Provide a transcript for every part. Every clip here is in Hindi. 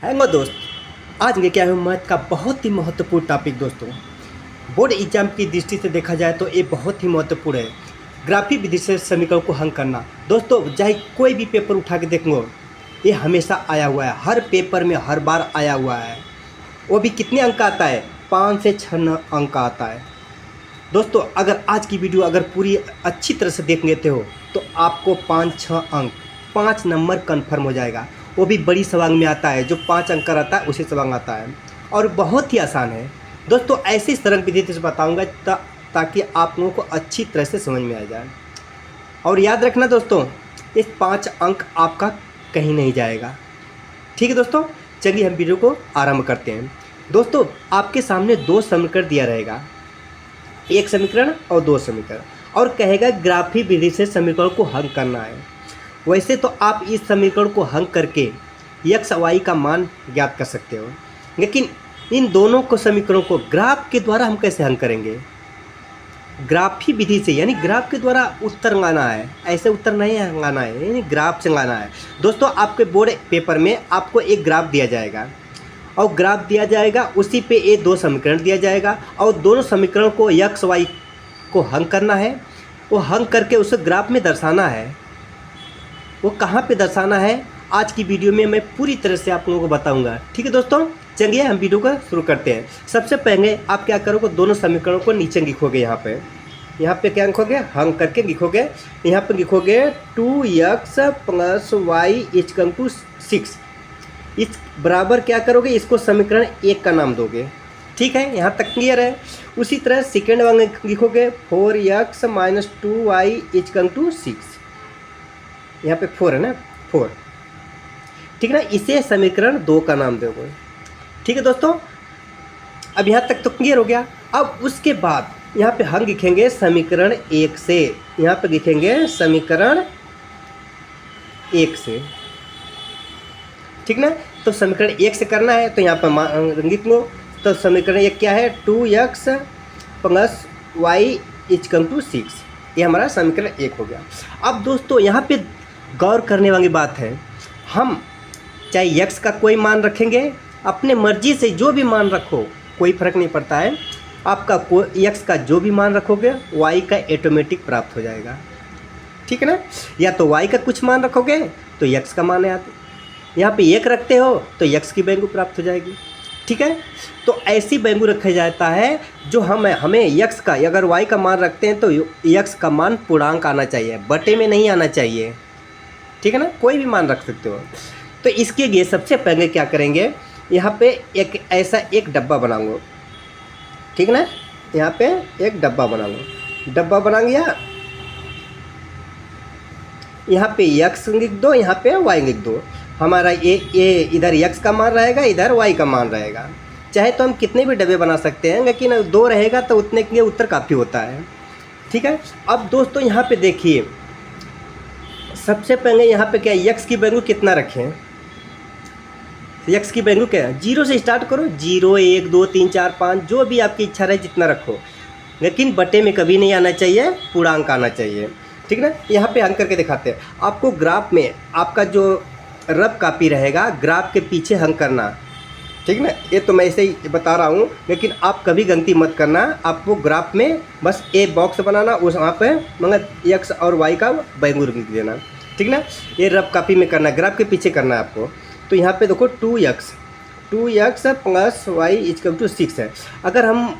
हेलो दोस्त, आज लेके आया हूँ मैथ का बहुत ही महत्वपूर्ण टॉपिक। दोस्तों, बोर्ड एग्जाम की दृष्टि से देखा जाए तो ये बहुत ही महत्वपूर्ण है। ग्राफिक विधि से समीकरण को हल करना। दोस्तों, चाहे कोई भी पेपर उठा के देख लो, ये हमेशा आया हुआ है, हर पेपर में हर बार आया हुआ है। वो भी कितने अंक आता है? 5 से 6 अंक आता है। दोस्तों, अगर आज की वीडियो अगर पूरी अच्छी तरह से देख लेते हो तो आपको 5-6 अंक 5 नंबर कन्फर्म हो जाएगा। वो भी बड़ी सवाल में आता है, जो 5 अंक का रहता है उसी सवाल आता है और बहुत ही आसान है। दोस्तों, ऐसी सरल विधि से बताऊंगा ताकि आप लोगों को अच्छी तरह से समझ में आ जाए। और याद रखना दोस्तों, इस 5 अंक आपका कहीं नहीं जाएगा। ठीक है दोस्तों, चलिए हम वीडियो को आरंभ करते हैं। दोस्तों, आपके सामने 2 समीकरण दिया रहेगा, एक समीकरण और 2 समीकरण, और कहेगा ग्राफिक विधि से समीकरण को हल करना है। वैसे तो आप इस समीकरण को हल करके x y का मान ज्ञात कर सकते हो, लेकिन इन दोनों को समीकरणों को ग्राफ के द्वारा हम कैसे हल करेंगे? ग्राफी विधि से, यानी ग्राफ के द्वारा उत्तर लाना है। ऐसे उत्तर नहीं लाना है, यानी ग्राफ से लाना है। दोस्तों, आपके बोर्ड पेपर में आपको एक ग्राफ दिया जाएगा और ग्राफ दिया जाएगा, उसी पे ये 2 समीकरण दिया जाएगा और दोनों समीकरण को x y को हल करना है। वो हल करके उसे ग्राफ में दर्शाना है। वो कहाँ पे दर्शाना है, आज की वीडियो में मैं पूरी तरह से आप लोगों को बताऊंगा। ठीक है दोस्तों, चलिए हम वीडियो को शुरू करते हैं। सबसे पहले आप क्या करोगे, दोनों समीकरणों को नीचे लिखोगे। यहाँ पे क्या लिखोगे, हल करके लिखोगे। यहाँ पे लिखोगे 2x + y = 6। इस बराबर क्या करोगे, इसको समीकरण 1 का नाम दोगे। ठीक है, यहाँ तक क्लियर है। उसी तरह सेकेंड वाले लिखोगे 4x - 2y = 6। यहाँ पे 4 है ना, 4। ठीक है ना, इसे समीकरण 2 का नाम दोगे। ठीक है दोस्तों, अब यहाँ तक तो क्लियर हो गया। अब उसके बाद यहाँ पे हम लिखेंगे समीकरण 1 से। यहाँ पे लिखेंगे समीकरण 1 से। ठीक ना, तो समीकरण 1 से करना है तो यहाँ पर लिख लो। तो समीकरण 1 क्या है, 2x + y = 6। ये हमारा समीकरण 1 हो गया। अब दोस्तों, यहाँ पे गौर करने वाली बात है, हम चाहे x का कोई मान रखेंगे, अपने मर्जी से जो भी मान रखो, कोई फ़र्क नहीं पड़ता है। आपका x का जो भी मान रखोगे y का ऑटोमेटिक प्राप्त हो जाएगा। ठीक है ना, या तो y का कुछ मान रखोगे तो x का मान आते, यहाँ पे 1 रखते हो तो x की वैल्यू प्राप्त हो जाएगी। ठीक है, तो ऐसी वैल्यू रखा जाता है जो हमें x का, अगर y का मान रखते हैं तो x का मान पूर्णांक आना चाहिए, बटे में नहीं आना चाहिए। ठीक है ना, कोई भी मान रख सकते हो। तो इसके लिए सबसे पहले क्या करेंगे, यहाँ पे एक डब्बा बना लो। ठीक है ना, यहाँ पे एक डब्बा बना लो। डब्बा बना लिया, यहाँ पे x लिख दो, यहाँ पे y लिख दो। हमारा ये इधर x का मान रहेगा, इधर y का मान रहेगा। चाहे तो हम कितने भी डब्बे बना सकते हैं, लेकिन 2 रहेगा तो उतने के लिए उत्तर काफ़ी होता है। ठीक है, अब दोस्तों यहाँ पे देखिए, सबसे पहले यहाँ पे क्या है, x की वैल्यू कितना रखें? x की वैल्यू क्या है, 0 से स्टार्ट करो। 0, 1, 2, 3, 4, 5, जो भी आपकी इच्छा रहे जितना रखो, लेकिन बटे में कभी नहीं आना चाहिए, पूर्णांक आना चाहिए। ठीक ना, यहाँ पे हल करके दिखाते हैं आपको। ग्राफ में आपका जो रफ कॉपी रहेगा, ग्राफ के पीछे हल करना। ठीक ना, ये तो मैं ऐसे ही बता रहा हूँ, लेकिन आप कभी गलती मत करना। आपको ग्राफ में बस एक बॉक्स बनाना, उस वहाँ पे मतलब x और y का वैल्यू लिख देना। ठीक ना, ये रफ कॉपी में करना, ग्राफ के पीछे करना है आपको। तो यहाँ पे देखो 2x + y = 6 है। अगर हम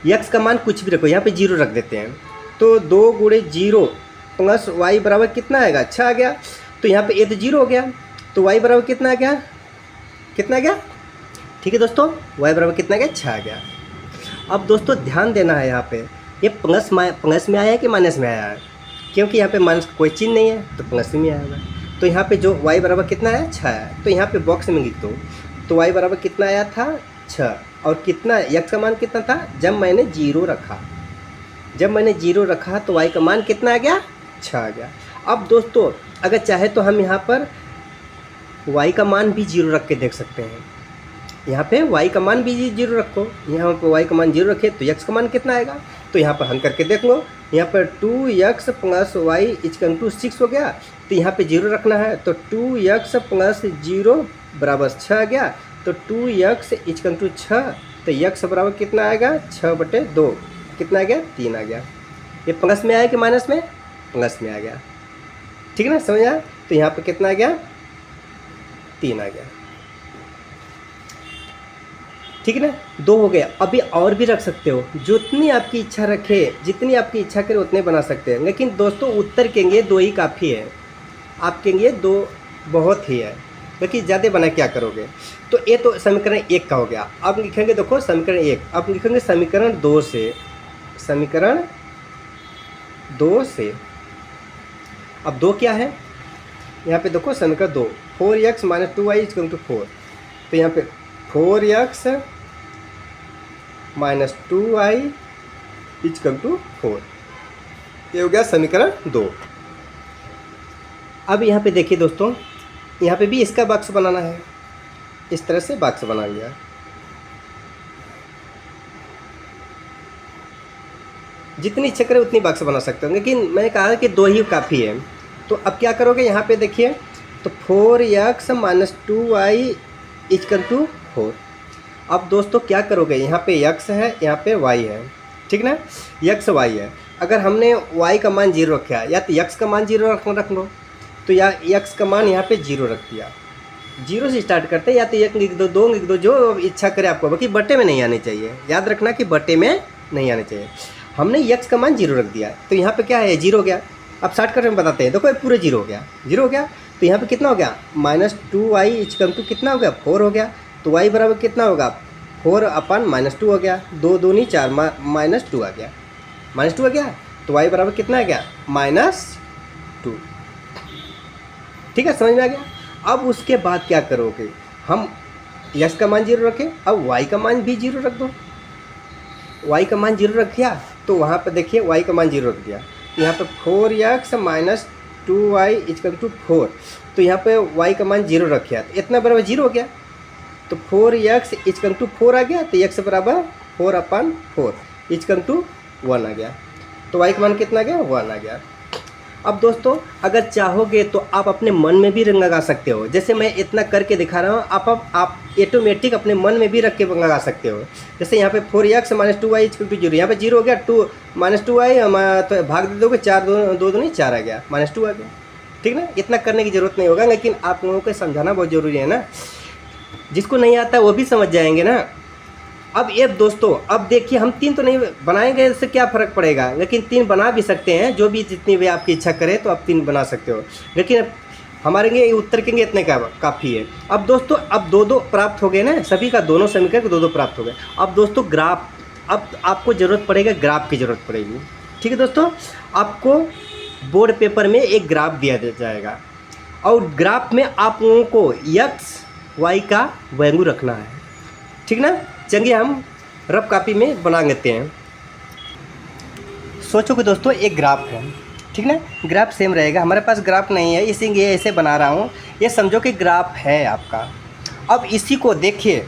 x का मान कुछ भी रखो, यहाँ पे 0 रख देते हैं, तो 2 × 0 + y बराबर कितना आएगा, 6 आ गया। तो यहाँ पे ये तो 0 हो गया, तो y बराबर कितना आ गया, कितना आ गया? ठीक है दोस्तों, y बराबर कितना आ गया, 6 आ गया। अब दोस्तों ध्यान देना है, यहाँ पे ये प्लस में आया है कि माइनस में आया है, क्योंकि यहाँ पे माइनस कोई चिन्ह नहीं है तो प्लस में आएगा। तो यहाँ पे जो y बराबर कितना है, 6 है। तो यहाँ पे बॉक्स में लिख दो। तो y बराबर कितना आया था, 6। और कितना x का मान कितना था, जब मैंने 0 रखा, तो y का मान कितना आ गया, 6 आ गया। अब दोस्तों, अगर चाहे तो हम यहाँ पर y का मान भी 0 रख के देख सकते हैं। यहाँ पे y का मान भी 0 रखो, यहाँ पर y का मान 0 रखे तो x का मान कितना आएगा। तो यहाँ पर हल करके देख लो। यहाँ पर 2x + y = 6 हो गया, तो यहाँ पे 0 रखना है। तो 2x + 0 बराबर 6 आ गया। तो 2x इक्वल टू 6, तो x बराबर कितना आएगा 6/2, कितना आ गया 3 आ गया। ये प्लस में आया कि माइनस में, प्लस में आ गया, ठीक है ना, समझ आया। तो यहाँ पे कितना आ गया 3 आ गया, ठीक है ना, 2 हो गया। अभी और भी रख सकते हो, जितनी आपकी इच्छा रखे, जितनी आपकी इच्छा करे उतने बना सकते हैं। लेकिन दोस्तों उत्तर कहेंगे 2 ही काफ़ी है, आप कहेंगे 2 बहुत ही है, लेकिन ज़्यादा बना क्या करोगे। तो ये तो समीकरण 1 का हो गया। अब लिखेंगे देखो समीकरण 1, अब लिखेंगे समीकरण 2 से, समीकरण 2 से। अब 2 क्या है, यहाँ पे देखो समीकरण 2, 4x - 2y इक्वल टू 4। तो यहाँ पे 4x - 2y इक्वल टू 4, ये हो गया समीकरण 2। अब यहाँ पे देखिए दोस्तों, यहाँ पे भी इसका बॉक्स बनाना है, इस तरह से बॉक्स बना लिया। जितनी इच्छा करे उतनी बॉक्स बना सकते हो, लेकिन मैंने कहा कि 2 ही काफ़ी है। तो अब क्या करोगे, यहाँ पे देखिए, तो 4x - 2y इक्वल टू 4। अब दोस्तों क्या करोगे, यहाँ पे x है, यहाँ पे y है, ठीक ना, x y है। अगर हमने y का मान 0 रखा है, या तो x का मान 0 रख लो, तो या x का मान यहाँ पे 0 रख दिया। 0 से स्टार्ट करते हैं, या तो 1 लिख दो, 2 लिख दो, जो इच्छा करे आपको, बाकी बटे में नहीं आने चाहिए, याद रखना कि बटे में नहीं आने चाहिए। हमने x का मान 0 रख दिया, तो यहाँ पे क्या है 0 हो गया। अब शॉर्टकट में बताते हैं, देखो ये पूरे 0 हो गया, 0 हो गया। तो यहाँ पे कितना हो गया -2y इक्वल टू कितना हो गया 4 हो गया। तो y बराबर कितना होगा 4/-2 हो गया, 2 दूनी 4, -2 आ गया, -2 आ गया। तो y बराबर कितना आ गया -2, ठीक है, समझ में आ गया। अब उसके बाद क्या करोगे, हम x का मान 0 रखें, अब y का मान भी 0 रख दो। y का मान 0 रख दिया, तो वहाँ पर देखिए y का मान 0 रख दिया, तो यहाँ पे 4x - 2y इक्वल टू 4। तो यहाँ पे y का मान 0 रखा, तो इतना बराबर 0 हो गया। तो 4x इक्वल टू 4 आ गया, तो x बराबर 4/4 इक्वल टू 1 आ गया। तो y का मान कितना आ गया 1 आ गया। अब दोस्तों अगर चाहोगे तो आप अपने मन में भी रंग लगा सकते हो, जैसे मैं इतना करके दिखा रहा हूँ, आप ऑटोमेटिक अपने मन में भी रख के लगा सकते हो। जैसे यहाँ पे 4x - 2y इक्वल टू 0, यहाँ पे 0 हो गया, 2 - 2y तो भाग दे दोगे, 4 2 दूनी 4 आ गया, -2 आ गया, ठीक ना। इतना करने की ज़रूरत नहीं होगा, लेकिन आप लोगों को समझाना बहुत ज़रूरी है ना, जिसको नहीं आता वो भी समझ जाएंगे ना। अब ये दोस्तों, अब देखिए हम 3 तो नहीं बनाएंगे, इससे क्या फ़र्क पड़ेगा, लेकिन 3 बना भी सकते हैं, जो भी जितनी भी आपकी इच्छा करे तो आप 3 बना सकते हो, लेकिन हमारे लिए उत्तर के लिए इतने का काफ़ी है। अब दोस्तों अब 2-2 प्राप्त हो गए ना, सभी का दोनों समीकरण को 2-2 प्राप्त हो गए। अब दोस्तों ग्राफ, अब आपको ज़रूरत पड़ेगा, ग्राफ की ज़रूरत पड़ेगी, ठीक है दोस्तों। आपको बोर्ड पेपर में एक ग्राफ दिया जाएगा, और ग्राफ में आप लोगों को x y का वैल्यू रखना है, ठीक ना। चलिए हम रफ कॉपी में बना लेते हैं। सोचो कि दोस्तों एक ग्राफ है, ठीक ना, ग्राफ सेम रहेगा, हमारे पास ग्राफ नहीं है इसीलिए ऐसे बना रहा हूँ। ये समझो कि ग्राफ है आपका। अब इसी को देखिए,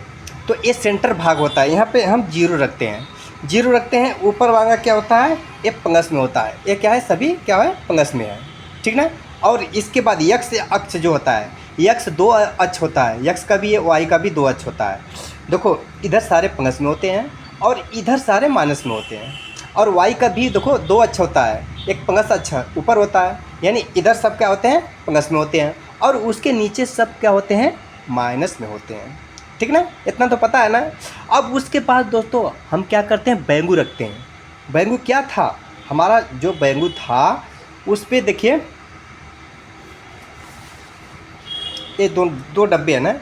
तो ये सेंटर भाग होता है, यहाँ पे हम 0 रखते हैं, 0 रखते हैं। ऊपर वाला क्या होता है, ये प्लस में होता है, ये क्या है सभी क्या है प्लस में है, ठीक ना। और इसके बाद x अक्ष जो होता है, x 2 अक्ष होता है, x का भी y का भी 2 अक्ष होता है। देखो इधर सारे प्लस में होते हैं और इधर सारे माइनस में होते हैं, और y का भी देखो 2 अक्ष होता है, एक प्लस अक्ष ऊपर होता है, यानी इधर सब क्या होते हैं प्लस में होते हैं, और उसके नीचे सब क्या होते हैं माइनस में होते हैं, ठीक ना। इतना तो पता है ना। अब उसके बाद दोस्तों हम क्या करते हैं, वैल्यू रखते हैं। वैल्यू क्या था हमारा, जो वैल्यू था उस पर देखिए ये दो डब्बे है ना,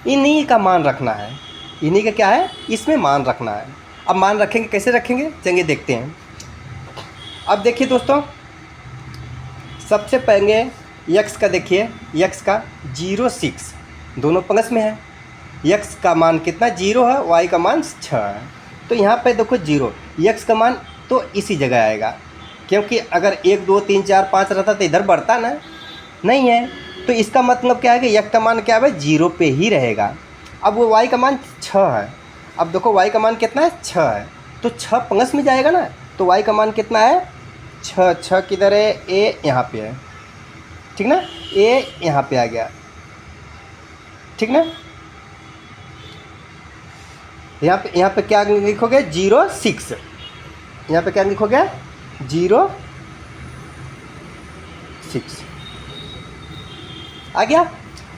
इन्हीं का मान रखना है, इन्हीं का क्या है इसमें मान रखना है। अब मान रखेंगे, कैसे रखेंगे चलिए देखते हैं। अब देखिए दोस्तों, सबसे पहले x का देखिए, x का 0 6 दोनों प्लस में है, x का मान कितना 0 है, y का मान 6 है। तो यहाँ पे देखो 0, x का मान तो इसी जगह आएगा, क्योंकि अगर 1 2 3 4 5 रहता तो इधर बढ़ता ना, नहीं है, तो इसका मतलब क्या है कि x का मान क्या है 0 पे ही रहेगा। अब वो y का मान 6 है, अब देखो y का मान कितना है 6 है, तो 6 प्लस में जाएगा ना, तो y का मान कितना है 6, 6 किधर है, a यहाँ पे है, ठीक ना, a यहाँ पे आ गया, ठीक ना। यहाँ पे क्या लिखोगे 0,6, यहाँ पे क्या लिखोगे 0,6 आ गया।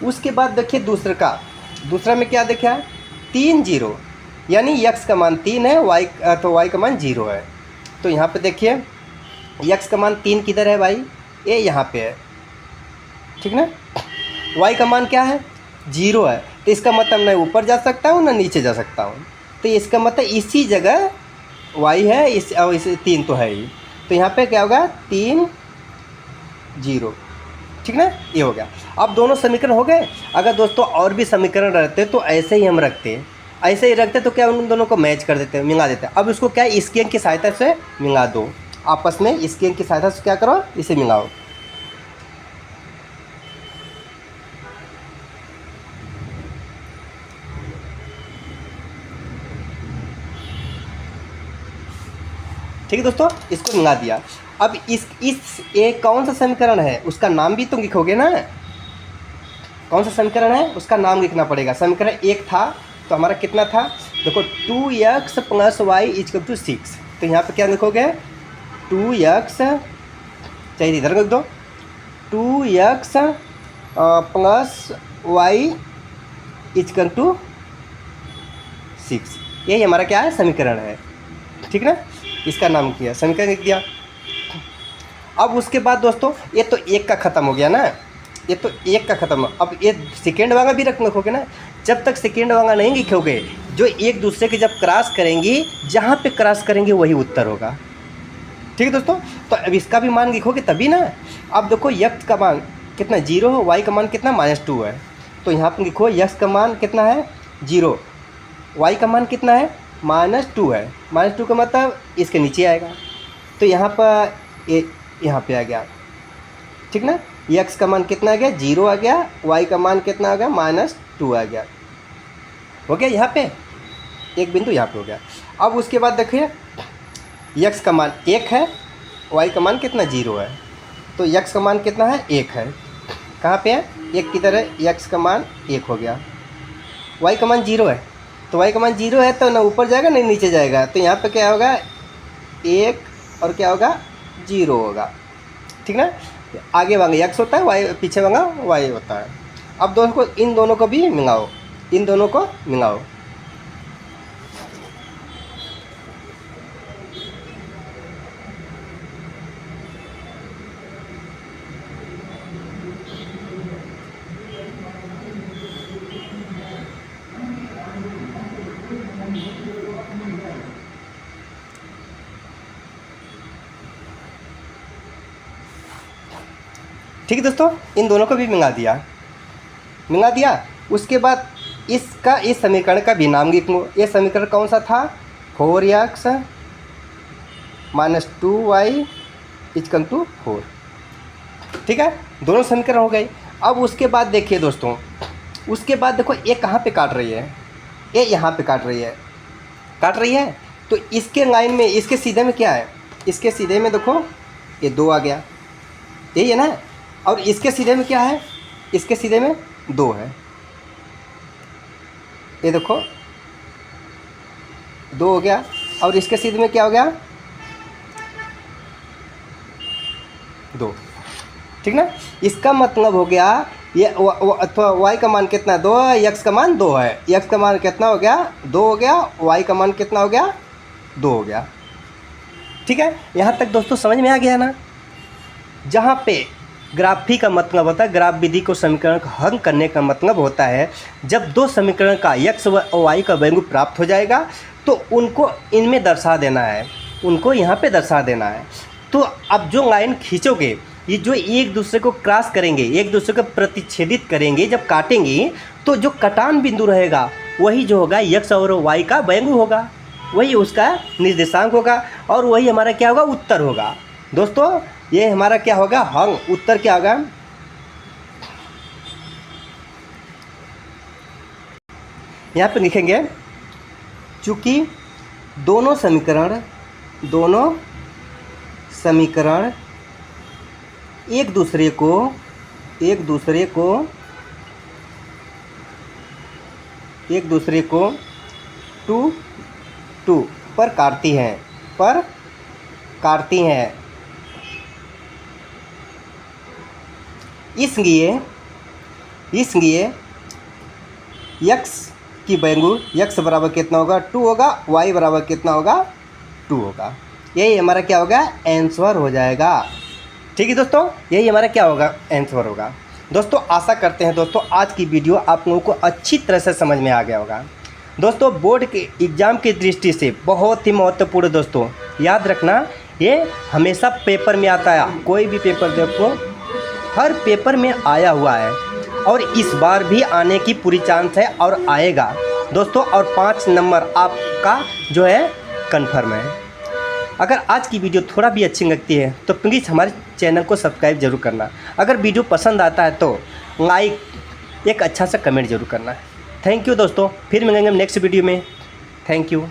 उसके बाद देखिए दूसरा में क्या देखा है 3 0, यानी x का मान 3 है, y का मान 0 है। तो यहाँ पे देखिए x का मान 3 किधर है भाई, ये यहाँ पे है, ठीक ना। y का मान क्या है 0 है, तो इसका मतलब मैं ऊपर जा सकता हूँ ना नीचे जा सकता हूँ, तो इसका मतलब इसी जगह y है, और इस 3 तो है ही, तो यहाँ पे क्या होगा 3 0, ठीक ना। ये हो गया। अब दोनों समीकरण हो गए। अगर दोस्तों और भी समीकरण रहते तो ऐसे ही हम रखते, ऐसे ही रखते तो क्या उन दोनों को मैच कर देते, मिला देते। अब इसको क्या इसके अंक की सहायता से मिला दो, आपस में इसके अंक की सहायता से क्या करो, इसे मिलाओ। ठीक है दोस्तों, इसको मिला दिया। अब इस एक कौन सा समीकरण है उसका नाम भी तो लिखोगे ना, कौन सा समीकरण है उसका नाम लिखना पड़ेगा। समीकरण 1 था तो हमारा कितना था, देखो 2x + y = 6, तो यहाँ पे क्या लिखोगे 2x, चाहिए इधर लिख दो, 2x + y = 6, यही हमारा क्या है समीकरण है, ठीक ना। इसका नाम किया, समीकरण लिख दिया। अब उसके बाद दोस्तों ये तो एक का ख़त्म हो गया ना, ये तो एक का ख़त्म। अब ये सेकेंड वाला भी रखोगे ना, जब तक सेकेंड वाला नहीं लिखोगे, जो एक दूसरे के जब क्रॉस करेंगी, जहाँ पे क्रॉस करेंगे वही उत्तर होगा, ठीक है दोस्तों। तो अब इसका भी मान लिखोगे तभी ना। अब देखो x का मान कितना 0 है, y का मान कितना -2 है, तो यहाँ पर लिखो x का मान कितना है 0, y का मान कितना है -2 है। -2 का मतलब इसके नीचे आएगा, तो यहाँ पर यहाँ पे आ गया, ठीक ना। x का मान कितना आ गया 0 आ गया, y का मान कितना आ गया -2 आ गया, हो गया। यहाँ पे एक बिंदु यहाँ पे हो गया। अब उसके बाद देखिए x का मान 1 है, y का मान कितना 0 है, तो x का मान कितना है 1 है, कहाँ पे है 1 किधर है, x का मान 1 हो गया, y का मान 0 है, तो y का मान 0 है तो ना ऊपर जाएगा ना नीचे जाएगा, तो यहाँ पे क्या होगा 1 और क्या होगा 0 होगा, ठीक ना। आगे वाला x होता है, y पीछे वाला y होता है। अब दोनों को, इन दोनों को भी मिलाओ, इन दोनों को मिलाओ। ठीक है दोस्तों, इन दोनों को भी मिला दिया। उसके बाद इसका इस समीकरण का भी नाम लिख लो। ये समीकरण कौन सा था 4x - 2y = 4, ठीक है। दोनों समीकरण हो गए। अब उसके बाद देखिए दोस्तों, उसके बाद देखो ये कहाँ पे काट रही है, ये यहाँ पे काट रही है, तो इसके लाइन में, इसके सीधे में क्या है, इसके सीधे में देखो ये 2 आ गया, यही है ना। और इसके सीधे में क्या है, इसके सीधे में 2 है, ये देखो 2 हो गया। और इसके सीधे में क्या हो गया 2, ठीक ना। इसका मतलब हो गया ये अथवा y का मान कितना 2 है, x का मान 2 है, x का मान कितना हो गया 2 हो गया, y का मान कितना हो गया 2 हो गया, ठीक है। यहाँ तक दोस्तों समझ में आ गया ना। जहाँ पे ग्राफी का मतलब होता है, ग्राफ विधि को समीकरण का हल करने का मतलब होता है जब दो समीकरण का x और y का वैल्यू प्राप्त हो जाएगा तो उनको इनमें दर्शा देना है, उनको यहाँ पे दर्शा देना है। तो अब जो लाइन खींचोगे, ये जो एक दूसरे को क्रॉस करेंगे, एक दूसरे को प्रतिच्छेदित करेंगे, जब काटेंगे तो जो कटान बिंदु रहेगा वही जो होगा x और y का वैल्यू होगा, वही उसका निर्देशांक होगा, और वही हमारा क्या होगा उत्तर होगा। दोस्तों ये हमारा क्या होगा हल, उत्तर क्या होगा, यहाँ पे लिखेंगे चूँकि दोनों समीकरण एक दूसरे को एक दूसरे को 2 2 पर काटती हैं। इसलिए x की वैल्यू x बराबर कितना होगा 2 होगा, y बराबर कितना होगा 2 होगा। यही हमारा क्या होगा आंसर हो जाएगा। ठीक है दोस्तों, यही हमारा क्या होगा आंसर होगा। दोस्तों आशा करते हैं दोस्तों आज की वीडियो आप लोगों को अच्छी तरह से समझ में आ गया होगा। दोस्तों बोर्ड के एग्ज़ाम की दृष्टि से बहुत ही महत्वपूर्ण दोस्तों, याद रखना ये हमेशा पेपर में आता है। कोई भी पेपर देखो हर पेपर में आया हुआ है और इस बार भी आने की पूरी चांस है और आएगा दोस्तों। और 5 नंबर आपका जो है कन्फर्म है। अगर आज की वीडियो थोड़ा भी अच्छी लगती है तो प्लीज़ हमारे चैनल को सब्सक्राइब जरूर करना। अगर वीडियो पसंद आता है तो लाइक एक अच्छा सा कमेंट जरूर करना। थैंक यू दोस्तों, फिर मिलेंगे नेक्स्ट वीडियो में। Thank you.